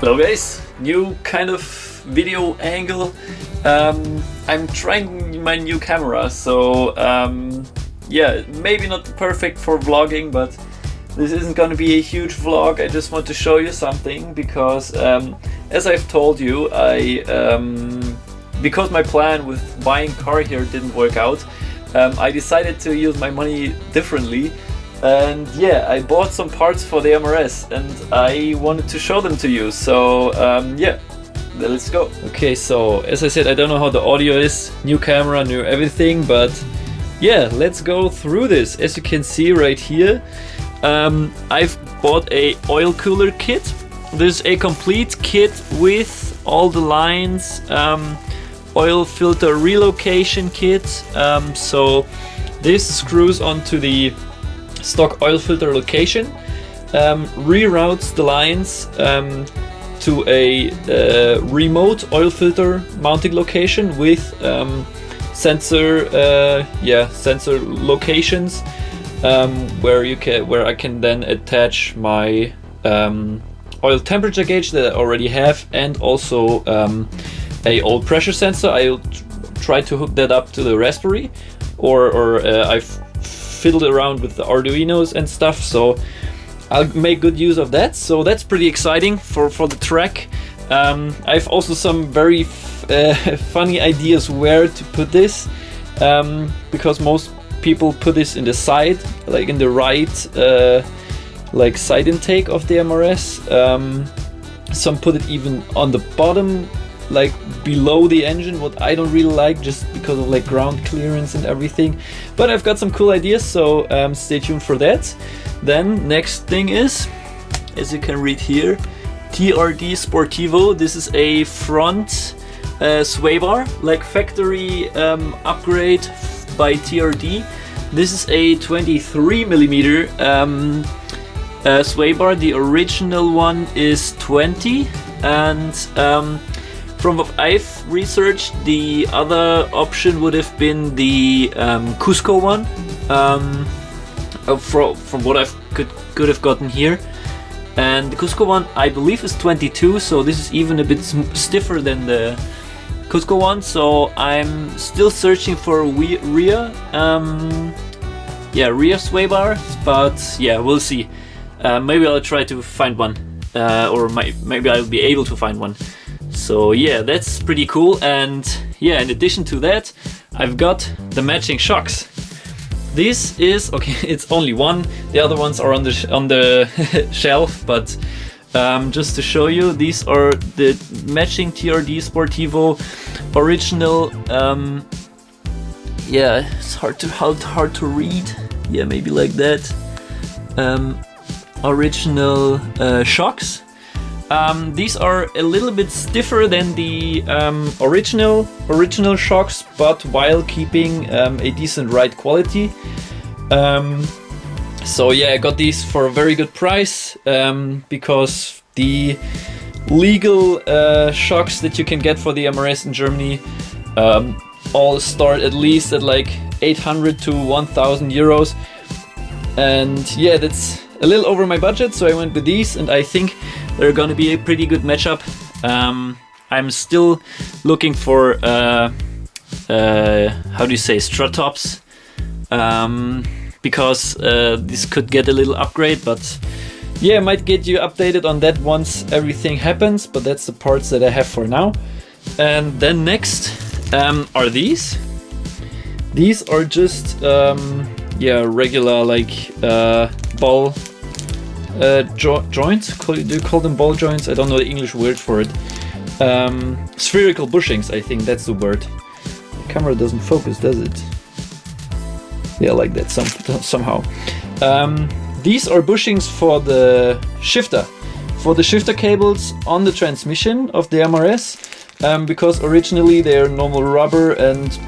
Hello guys, new kind of video angle. I'm trying my new camera, so yeah, maybe not perfect for vlogging, but this isn't going to be a huge vlog. I just want to show you something because as I've told you, because my plan with buying a car here didn't work out, I decided to use my money differently. And yeah, I bought some parts for the MRS and I wanted to show them to you. So yeah, let's go. Okay, so as I said, I don't know how the audio is, new camera, new everything, but yeah, let's go through this. As you can see right here, I've bought a oil cooler kit. This is a complete kit with all the lines, oil filter relocation kit. So this screws onto the stock oil filter location, reroutes the lines to a remote oil filter mounting location with sensor locations where I can then attach my oil temperature gauge that I already have, and also a oil pressure sensor. I'll try to hook that up to the Raspberry, or I've fiddled around with the Arduinos and stuff, so I'll make good use of that. So that's pretty exciting for the track. I've also some very funny ideas where to put this, because most people put this in the side, like in the right like side intake of the MRS. Some put it even on the bottom, like below the engine, what I don't really like, just because of like ground clearance and everything. But I've got some cool ideas, so stay tuned for that. Then next thing is, as you can read here, TRD Sportivo. This is a front sway bar, like factory upgrade by TRD. This is a 23mm sway bar. The original one is 20, and from what I've researched, the other option would have been the Cusco one, from what I could have gotten here. And the Cusco one, I believe, is 22, so this is even a bit stiffer than the Cusco one. So I'm still searching for rear sway bar, but yeah, we'll see. Maybe I'll try to find one, or maybe I'll be able to find one. So yeah, that's pretty cool. And yeah, in addition to that, I've got the matching shocks. This is okay. It's only one. The other ones are on the shelf, but just to show you, these are the matching TRD Sportivo original. Yeah, it's hard to read. Yeah, maybe like that. Original shocks. These are a little bit stiffer than the original shocks, but while keeping a decent ride quality. So yeah, I got these for a very good price, because the legal shocks that you can get for the MRS in Germany all start at least at like 800 to 1,000 euros. And yeah, that's a little over my budget, so I went with these, and I think they're gonna be a pretty good matchup. I'm still looking for how do you say, strut tops, because this could get a little upgrade, but yeah, I might get you updated on that once everything happens. But that's the parts that I have for now. And then next are these. These are just regular like ball joints. Do you call them ball joints? I don't know the English word for it. Spherical bushings, I think that's the word. The camera doesn't focus, does it? Yeah, like that somehow. These are bushings for the shifter, cables on the transmission of the MRS, because originally they're normal rubber, and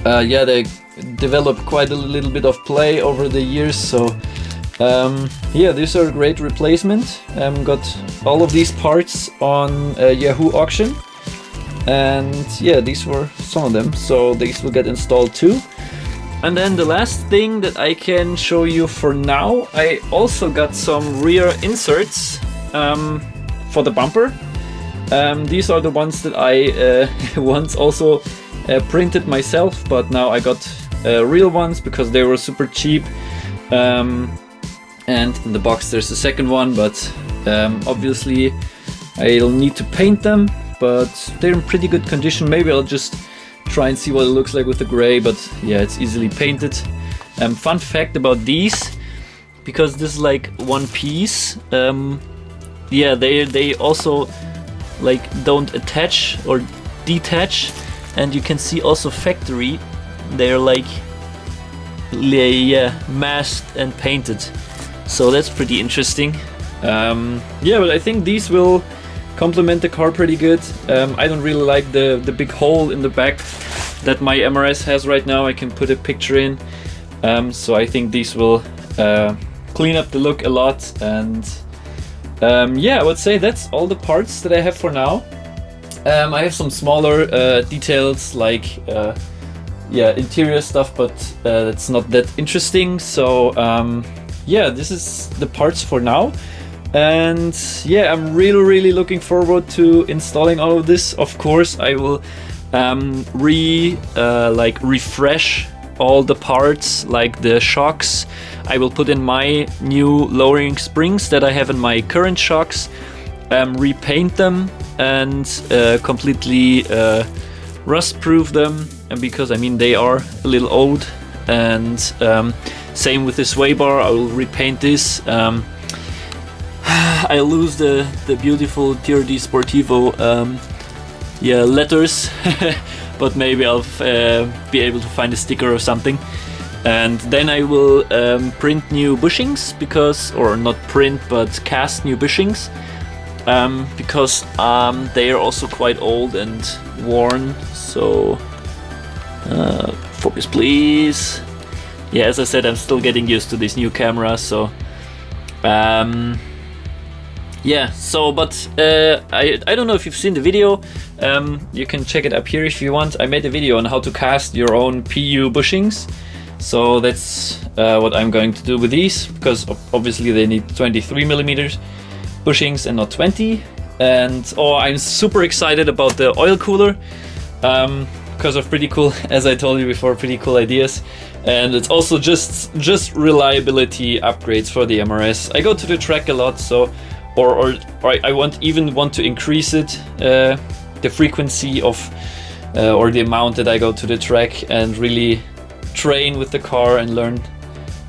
yeah, they developed quite a little bit of play over the years. So yeah, these are a great replacement. Got all of these parts on Yahoo Auction, and yeah, these were some of them, so these will get installed too. And then the last thing that I can show you for now, I also got some rear inserts for the bumper. These are the ones that I once also printed myself, but now I got real ones because they were super cheap. And in the box there's a second one, but obviously I'll need to paint them, but they're in pretty good condition. Maybe I'll just try and see what it looks like with the gray, but yeah, it's easily painted. Fun fact about these, because this is like one piece, yeah, they also like don't attach or detach, and you can see also factory, they're like yeah, masked and painted, so that's pretty interesting. Yeah, but I think these will complement the car pretty good. I don't really like the big hole in the back that my MRS has right now. I can put a picture in, so I think these will clean up the look a lot. And yeah, I would say that's all the parts that I have for now. I have some smaller details like yeah, interior stuff, but that's not that interesting. So yeah, this is the parts for now. And yeah, I'm really looking forward to installing all of this. Of course, I will refresh all the parts, like the shocks. I will put in my new lowering springs that I have in my current shocks, repaint them, and completely rust-proof them. And because I mean they are a little old, and same with the sway bar, I will repaint this. I lose the beautiful TRD Sportivo yeah, letters, but maybe I'll be able to find a sticker or something. And then I will print new bushings, because, or not print, but cast new bushings, because they are also quite old and worn. So focus please. Yeah, as I said, I'm still getting used to this new camera, so yeah, so, but I don't know if you've seen the video. You can check it up here if you want. I made a video on how to cast your own PU bushings. So that's what I'm going to do with these, because obviously they need 23mm bushings and not 20. And oh, I'm super excited about the oil cooler, because of pretty cool, as I told you before, pretty cool ideas. And it's also just reliability upgrades for the MRS. I go to the track a lot, so or I want to increase it, the frequency of or the amount that I go to the track, and really train with the car and learn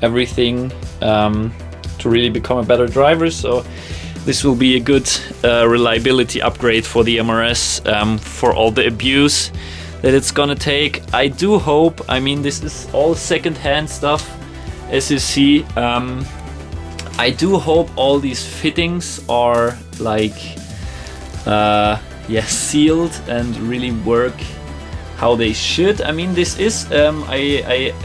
everything to really become a better driver. So this will be a good reliability upgrade for the MRS, for all the abuse that it's gonna take. I do hope, I mean, this is all second-hand stuff, as you see. I do hope all these fittings are like yeah, sealed and really work how they should. I mean, this is I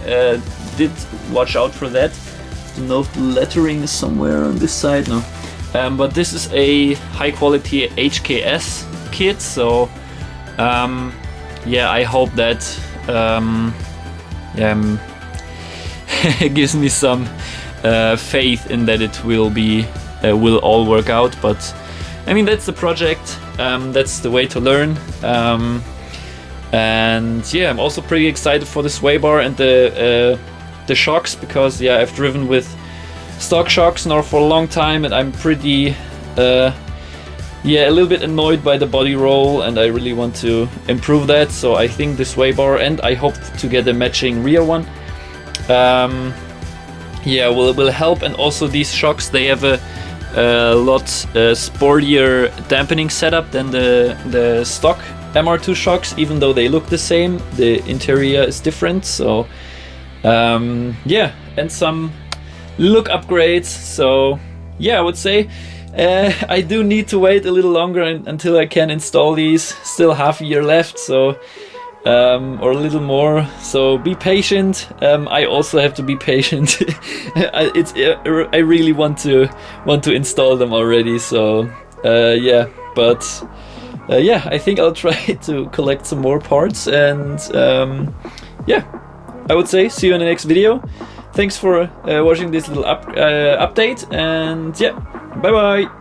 did watch out for that. I don't know if the lettering is somewhere on this side. No, but this is a high quality HKS kit, so yeah, I hope that yeah, it gives me some faith in that it will be will all work out. But I mean, that's the project, that's the way to learn. And yeah, I'm also pretty excited for the sway bar and the shocks, because yeah, I've driven with stock shocks now for a long time, and I'm pretty yeah, a little bit annoyed by the body roll, and I really want to improve that. So I think the sway bar, and I hope to get a matching rear one, yeah, will help. And also these shocks, they have a lot sportier dampening setup than the stock MR2 shocks. Even though they look the same, the interior is different. So yeah, and some look upgrades. So yeah, I would say I do need to wait a little longer until I can install these. Still half a year left, so or a little more, so be patient. I also have to be patient. I really want to install them already, so yeah, but yeah, I think I'll try to collect some more parts, and yeah, I would say see you in the next video. Thanks for watching this little update, and yeah, bye bye.